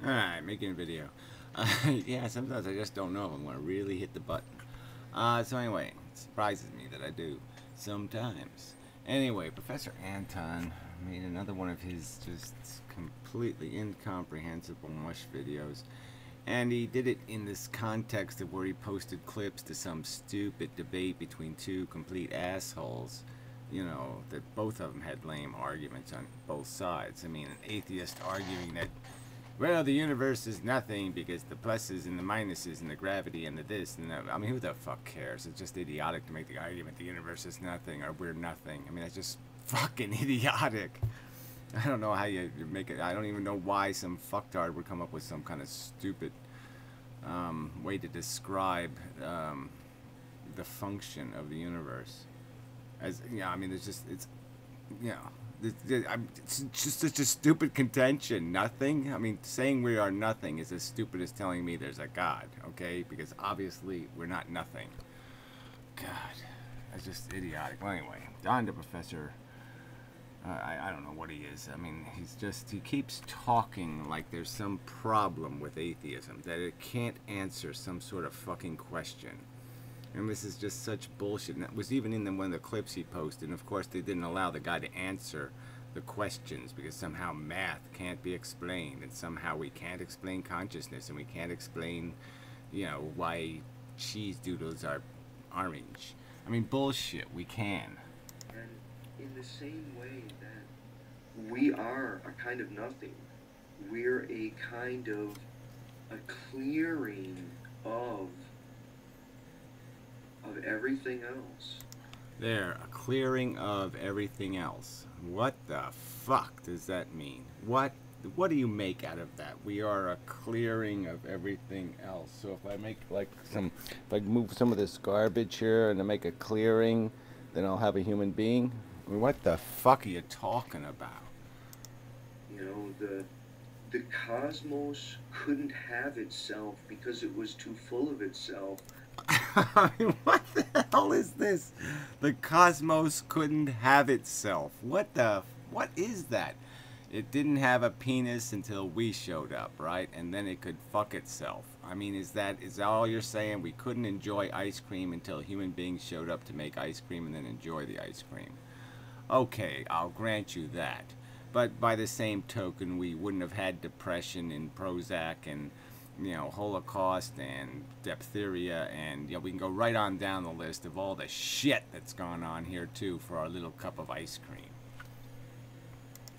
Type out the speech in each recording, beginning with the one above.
Alright, making a video. Yeah, sometimes I just don't know if I'm going to really hit the button. So anyway, it surprises me that I do sometimes. Anyway, Professor Anton made another one of his just completely incomprehensible mush videos. And he did it in this context of where he posted clips to some stupid debate between two complete assholes. You know, that both of them had lame arguments on both sides. I mean, an atheist arguing that, well, the universe is nothing because the pluses and the minuses and the gravity and the this and that. I mean, who the fuck cares? It's just idiotic to make the argument the universe is nothing or we're nothing. I mean, that's just fucking idiotic. I don't know how you make it. I don't even know why some fucktard would come up with some kind of stupid way to describe the function of the universe. As yeah, I mean, it's just it's just such a stupid contention. Nothing. I mean, saying we are nothing is as stupid as telling me there's a God. Okay, because obviously we're not nothing. God, that's just idiotic. Well, anyway, on to Professor. I don't know what he is. I mean, he keeps talking like there's some problem with atheism, that it can't answer some sort of fucking question. And this is just such bullshit. And that was even in one of the clips he posted. And of course, they didn't allow the guy to answer the questions because somehow math can't be explained. And somehow we can't explain consciousness. And we can't explain, you know, why cheese doodles are orange. I mean, bullshit. We can. And in the same way that we are a kind of nothing, we're a kind of a clearing of everything else. There, a clearing of everything else. What the fuck does that mean? What do you make out of that? We are a clearing of everything else. So if I make if I move some of this garbage here and I make a clearing, then I'll have a human being? I mean, what the fuck are you talking about? You know, the cosmos couldn't have itself because it was too full of itself. I mean, what the hell is this? The cosmos couldn't have itself. What is that? It didn't have a penis until we showed up, right? And then it could fuck itself. I mean, is that all you're saying? We couldn't enjoy ice cream until human beings showed up to make ice cream and then enjoy the ice cream. Okay, I'll grant you that. But by the same token, we wouldn't have had depression and Prozac and, you know, Holocaust and diphtheria, and, you know, we can go right on down the list of all the shit that's gone on here too for our little cup of ice cream.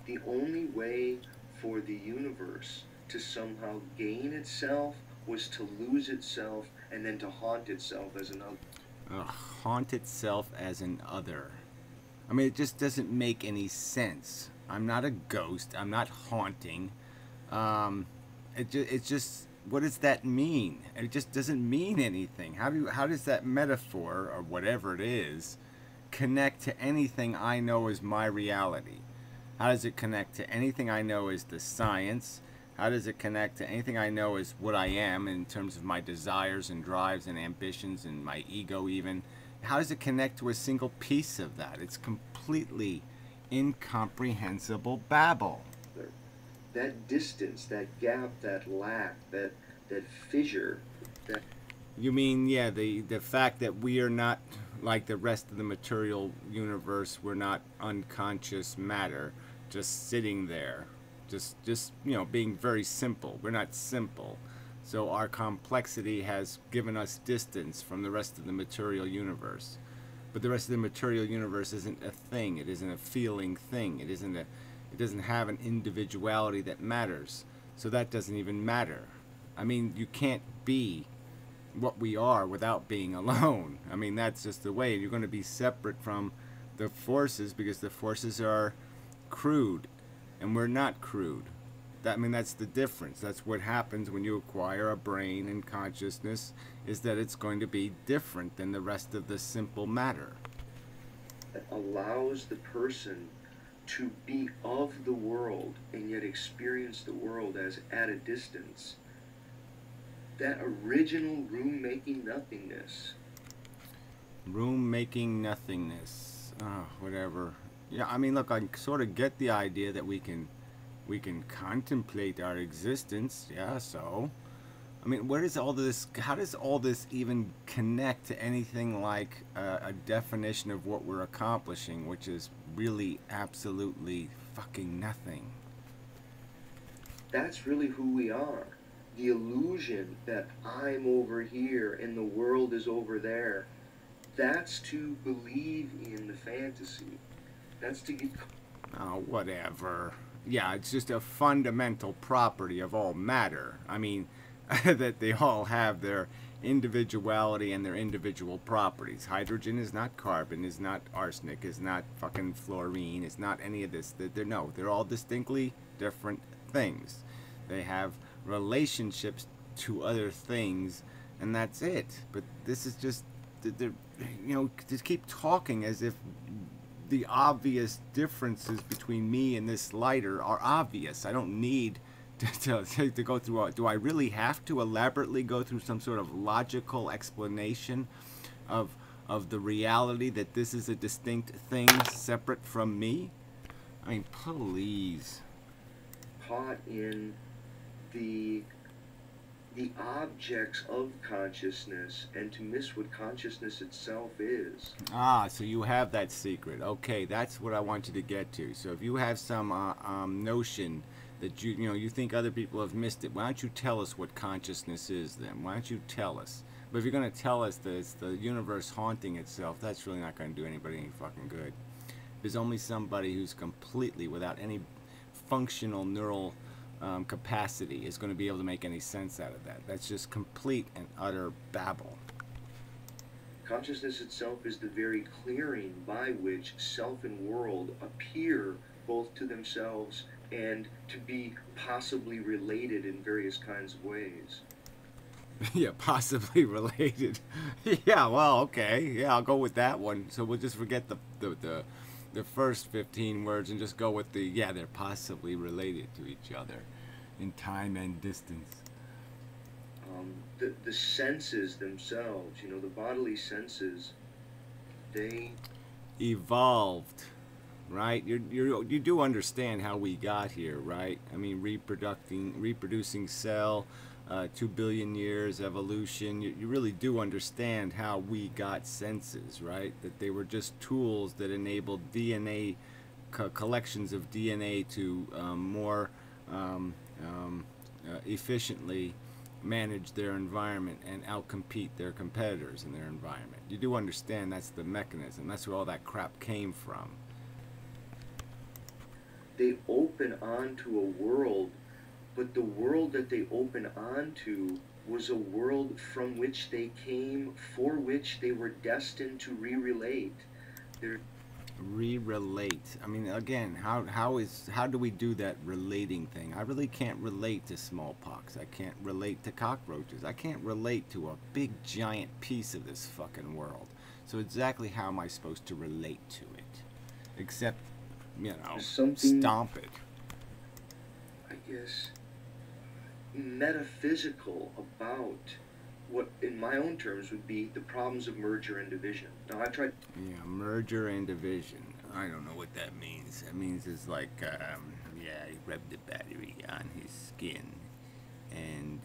The only way for the universe to somehow gain itself was to lose itself and then to haunt itself as an other. Haunt itself as an other. I mean, it just doesn't make any sense. I'm not a ghost. I'm not haunting. It's just, what does that mean? It just doesn't mean anything. How does that metaphor, or whatever it is, connect to anything I know as my reality? How does it connect to anything I know as the science? How does it connect to anything I know as what I am in terms of my desires and drives and ambitions and my ego even? How does it connect to a single piece of that? It's completely incomprehensible babble. That distance, that gap, that lack, that fissure. You mean, yeah, the fact that we are not like the rest of the material universe. We're not unconscious matter, just sitting there, just you know, being very simple. We're not simple. So our complexity has given us distance from the rest of the material universe. But the rest of the material universe isn't a thing. It isn't a feeling thing. It doesn't have an individuality that matters. So that doesn't even matter. I mean, you can't be what we are without being alone. I mean, that's just the way. You're going to be separate from the forces because the forces are crude and we're not crude. I mean, that's the difference. That's what happens when you acquire a brain and consciousness, is that it's going to be different than the rest of the simple matter. It allows the person to be of the world and yet experience the world as at a distance. That original room-making nothingness. Room-making nothingness. Oh, whatever. Yeah, I mean, look, I sort of get the idea that we can We can contemplate our existence. Yeah, so. I mean, where does all this, how does all this even connect to anything like a definition of what we're accomplishing, which is really absolutely fucking nothing? That's really who we are. The illusion that I'm over here and the world is over there, that's to believe in the fantasy. That's to get. Oh, whatever. Yeah, it's just a fundamental property of all matter. I mean, that they all have their individuality and their individual properties. Hydrogen is not carbon, is not arsenic, is not fucking fluorine, is not any of this. No, they're all distinctly different things. They have relationships to other things, and that's it. But this is just, they're, just keep talking as if the obvious differences between me and this lighter are obvious. I don't need to go through. Do I really have to elaborately go through some sort of logical explanation of the reality that this is a distinct thing separate from me? I mean, please. Caught in the objects of consciousness and to miss what consciousness itself is. Ah, so you have that secret. Okay, that's what I want you to get to. So if you have some notion that you think other people have missed it, why don't you tell us what consciousness is then? Why don't you tell us? But if you're going to tell us that it's the universe haunting itself, that's really not going to do anybody any fucking good. There's only somebody who's completely without any functional neural capacity is going to be able to make any sense out of that. That's just complete and utter babble. Consciousness itself is the very clearing by which self and world appear both to themselves and to be possibly related in various kinds of ways. Yeah, possibly related. Yeah, well, okay. Yeah, I'll go with that one. So we'll just forget the first 15 words and just go with yeah, they're possibly related to each other in time and distance. The senses themselves, the bodily senses, they evolved, right? You do understand how we got here, right? I mean, reproducing cell, 2 billion years evolution. You really do understand how we got senses, right? That they were just tools that enabled DNA collections of DNA to more efficiently manage their environment and outcompete their competitors in their environment. You do understand that's the mechanism. That's where all that crap came from. They open onto a world, but the world that they open onto was a world from which they came, for which they were destined to re-relate. Re-relate. I mean, again, how do we do that relating thing? I really can't relate to smallpox. I can't relate to cockroaches. I can't relate to a big giant piece of this fucking world. So exactly how am I supposed to relate to it? Except, stomp it. I guess metaphysical about what in my own terms would be the problems of merger and division. Now I tried. Yeah, merger and division. I don't know what that means. It means it's like, he rubbed the battery on his skin, and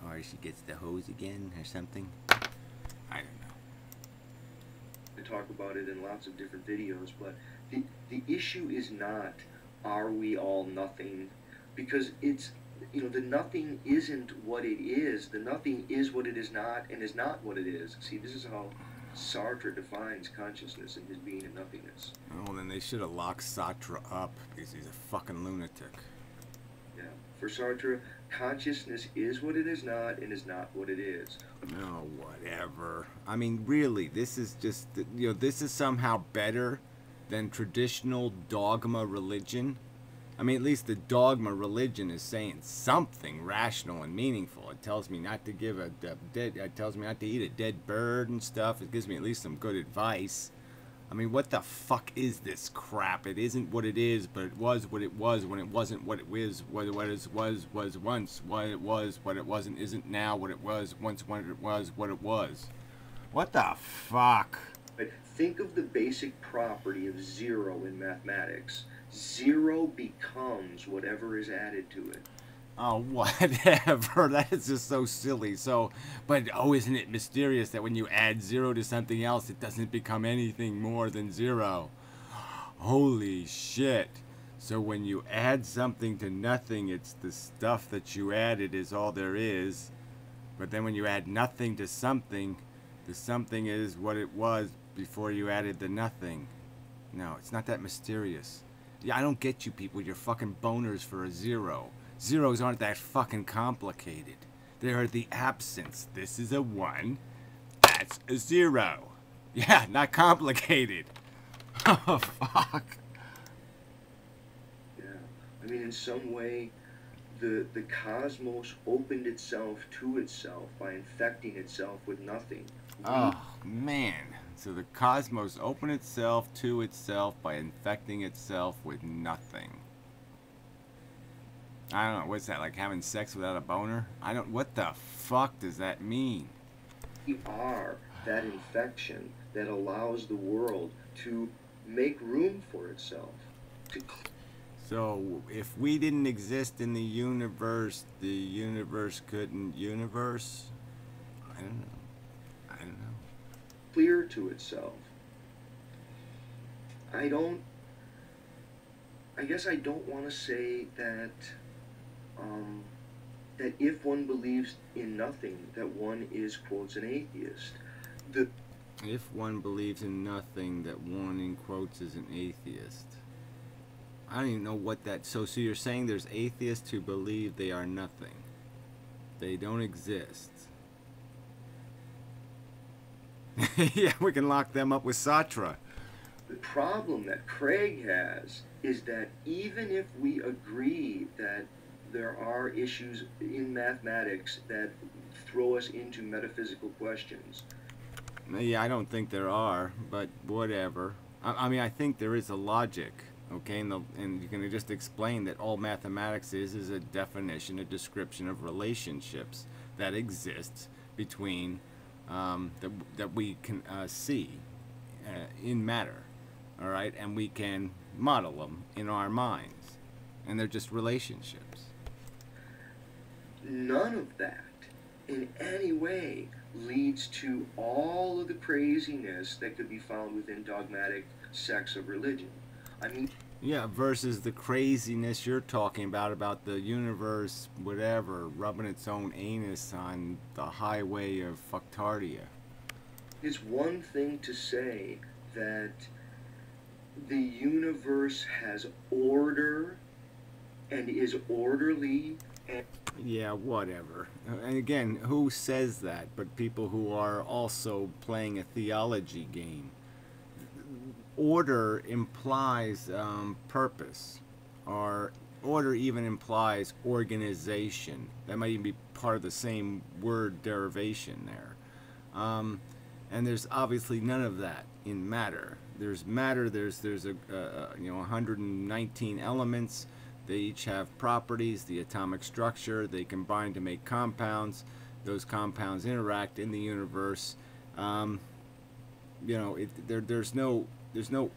or she gets the hose again or something. I don't know. I talk about it in lots of different videos, but the issue is not are we all nothing, because it's the nothing isn't what it is. The nothing is what it is not, and is not what it is. See, this is how Sartre defines consciousness and his being and nothingness. Oh, then they should have locked Sartre up because he's a fucking lunatic. Yeah, for Sartre, consciousness is what it is not, and is not what it is. No, whatever. I mean, really, this is just this is somehow better than traditional dogma religion. I mean, at least the dogma religion is saying something rational and meaningful. It tells me not to give it tells me not to eat a dead bird and stuff. It gives me at least some good advice. I mean, what the fuck is this crap? It isn't what it is, but it was what it was when it wasn't what it was, what it was once, what it was, what it wasn't, isn't now, what it was once, when it was, what it was. What the fuck? But think of the basic property of zero in mathematics. Zero becomes whatever is added to it. Oh, whatever. That is just so silly. So, but oh, isn't it mysterious that when you add 0 to something else, it doesn't become anything more than 0? Holy shit. So when you add something to nothing, it's the stuff that you added is all there is. But then when you add nothing to something, the something is what it was before you added the nothing. No, it's not that mysterious. Yeah, I don't get you people. You're fucking boners for a 0. Zeros aren't that fucking complicated. They are the absence. This is a 1. That's a 0. Yeah, not complicated. Oh, fuck. Yeah. I mean, in some way, the cosmos opened itself to itself by infecting itself with nothing. Oh, man. So the cosmos opened itself to itself by infecting itself with nothing. I don't know, what's that, like having sex without a boner? What the fuck does that mean? We are that infection that allows the world to make room for itself. So, if we didn't exist in the universe couldn't universe? I don't know. Clear to itself. I guess I don't want to say that that if one believes in nothing, that one is, quotes, an atheist. If one believes in nothing, that one, in quotes, is an atheist. I don't even know what that... So you're saying there's atheists who believe they are nothing. They don't exist. Yeah, we can lock them up with Sartre. The problem that Craig has is that even if we agree that there are issues in mathematics that throw us into metaphysical questions. Yeah, I don't think there are, but whatever. I mean, I think there is a logic, okay? And you can just explain that all mathematics is a definition, a description of relationships that exists between, that we can see in matter, all right? And we can model them in our minds. And they're just relationships. None of that in any way leads to all of the craziness that could be found within dogmatic sects of religion. I mean, yeah, versus the craziness you're talking about the universe, whatever, rubbing its own anus on the highway of fucktardia. It's one thing to say that the universe has order and is orderly. Yeah, whatever. And again, who says that but people who are also playing a theology game? Order implies purpose, or order even implies organization. That might even be part of the same word derivation there. And there's obviously none of that in matter. There's matter. There's 119 elements. They each have properties, the atomic structure. They combine to make compounds. Those compounds interact in the universe. There's no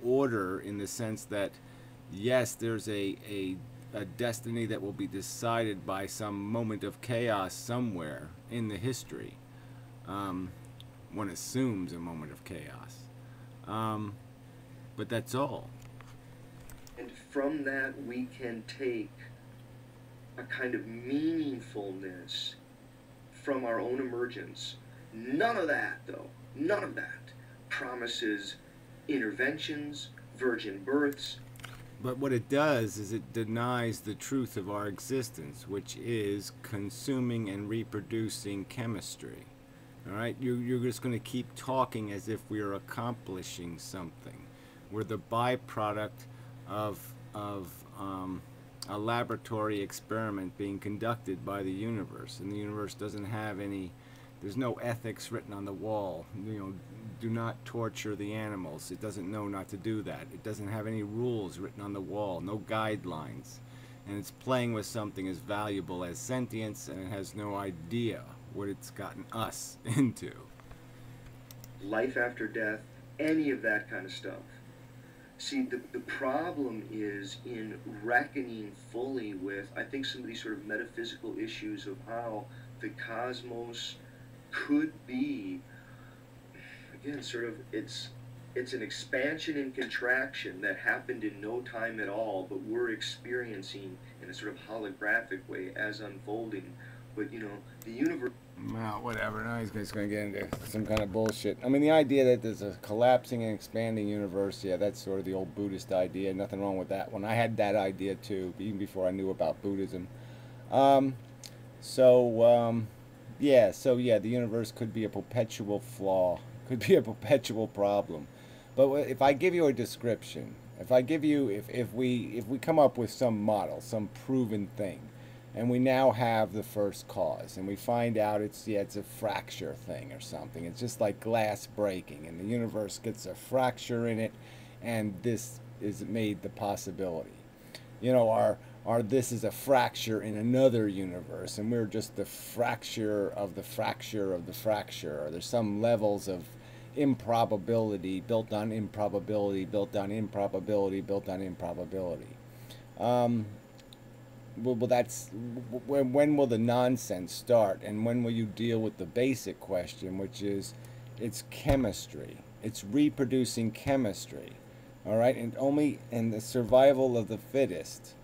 order in the sense that, yes, there's a destiny that will be decided by some moment of chaos somewhere in the history. One assumes a moment of chaos. But that's all. And from that we can take a kind of meaningfulness from our own emergence. None of that, though, none of that promises interventions, virgin births. But what it does is it denies the truth of our existence, which is consuming and reproducing chemistry. All right? You're just going to keep talking as if we're accomplishing something. We're the byproduct of a laboratory experiment being conducted by the universe, and the universe doesn't have any. There's no ethics written on the wall. Do not torture the animals. It doesn't know not to do that. It doesn't have any rules written on the wall, no guidelines, and it's playing with something as valuable as sentience, and it has no idea what it's gotten us into. Life after death, any of that kind of stuff. See, the problem is in reckoning fully with, I think, some of these sort of metaphysical issues of how the cosmos could be, again, sort of, it's an expansion and contraction that happened in no time at all, but we're experiencing in a sort of holographic way as unfolding. But you know, the universe. Well, whatever. Now he's just going to get into some kind of bullshit. I mean, the idea that there's a collapsing and expanding universe, yeah, that's sort of the old Buddhist idea. Nothing wrong with that one. I had that idea too, even before I knew about Buddhism. Um, so, the universe could be a perpetual flaw, could be a perpetual problem. But if I give you a description, if I give you, if we come up with some model, some proven thing, and we now have the first cause, and we find out it's a fracture thing or something. It's just like glass breaking, and the universe gets a fracture in it, and this is made the possibility. You know, our this is a fracture in another universe, and we're just the fracture of the fracture of the fracture. Or there's some levels of improbability built on improbability, built on improbability, built on improbability. Um, that's when will the nonsense start, and when will you deal with the basic question, which is it's chemistry, it's reproducing chemistry, all right, and only in the survival of the fittest,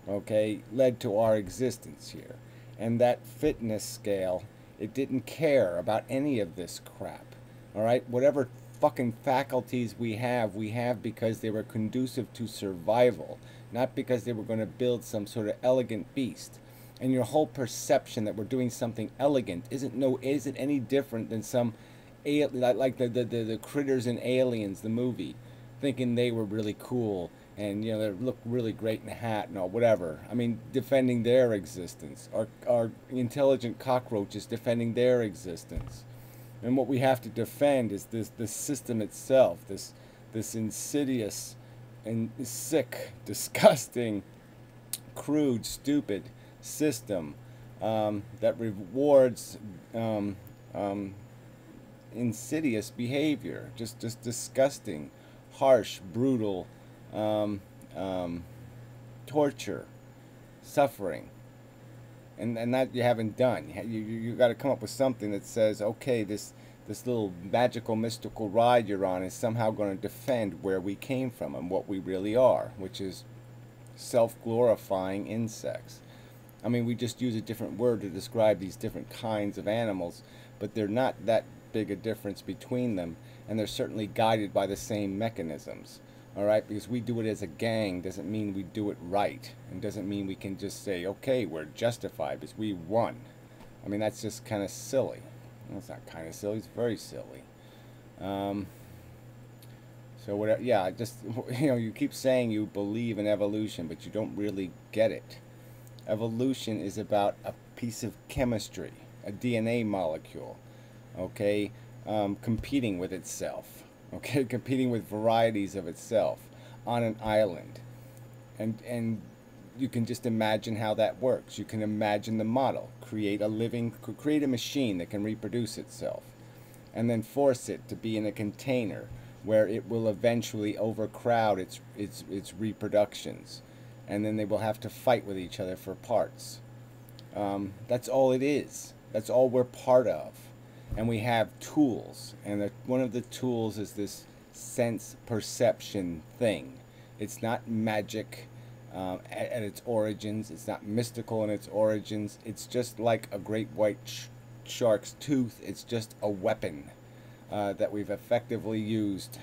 okay, led to our existence here, and that fitness scale, it didn't care about any of this crap, all right, whatever fucking faculties we have because they were conducive to survival, not because they were going to build some sort of elegant beast. And your whole perception that we're doing something elegant isn't any different than some like the critters in Aliens, the movie, thinking they were really cool and they look really great in a hat and all whatever. I mean, defending their existence. Our intelligent cockroaches defending their existence. And what we have to defend is this system itself, this insidious and sick, disgusting, crude, stupid system that rewards insidious behavior, just disgusting, harsh, brutal torture, suffering. And that you haven't done. You got to come up with something that says, okay, this little magical, mystical ride you're on is somehow going to defend where we came from and what we really are, which is self-glorifying insects. I mean, we just use a different word to describe these different kinds of animals, but they're not that big a difference between them, and they're certainly guided by the same mechanisms. All right, because we do it as a gang doesn't mean we do it right, and doesn't mean we can just say, okay, we're justified because we won. I mean, that's just kind of silly. Well, it's not kind of silly, it's very silly. So whatever, yeah, just, you keep saying you believe in evolution, but you don't really get it. Evolution is about a piece of chemistry, a DNA molecule, okay, competing with itself. Okay, competing with varieties of itself on an island, and you can just imagine how that works. You can imagine the model, create a machine that can reproduce itself, and then force it to be in a container where it will eventually overcrowd its reproductions, and then they will have to fight with each other for parts. That's all it is. That's all we're part of. And we have tools, and one of the tools is this sense perception thing. It's not magic at its origins. It's not mystical in its origins. It's just like a great white shark's tooth. It's just a weapon that we've effectively used,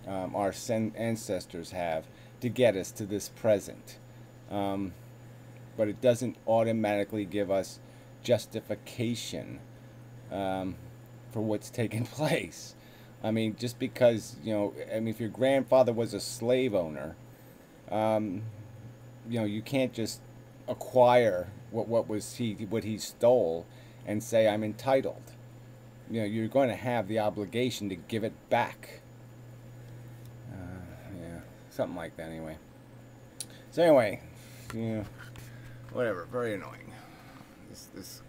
our ancestors have, to get us to this present. But it doesn't automatically give us justification for what's taken place. I mean, just because, if your grandfather was a slave owner, you can't just acquire what he stole and say I'm entitled. You're going to have the obligation to give it back. Yeah, something like that anyway. So anyway, whatever, very annoying. This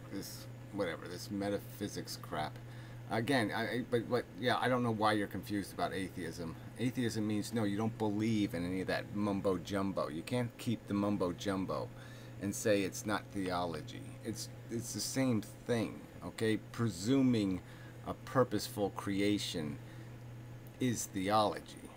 metaphysics crap. Again, but yeah, I don't know why you're confused about atheism. Atheism means no, you don't believe in any of that mumbo jumbo. You can't keep the mumbo jumbo and say it's not theology. It's the same thing, okay? Presuming a purposeful creation is theology.